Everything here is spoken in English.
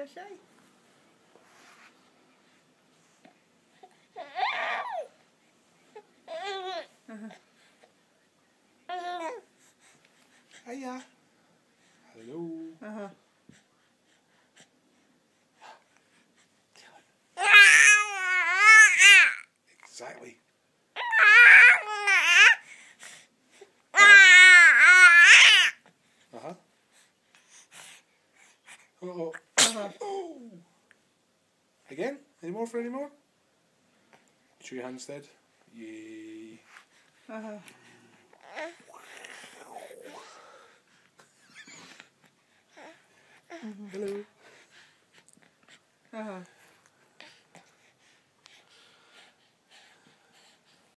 to say? Hiya. Hello. Exactly. Uh-huh. Uh-oh. Oh. Again? Any more for any more? Show your hand instead. Yay. Hello.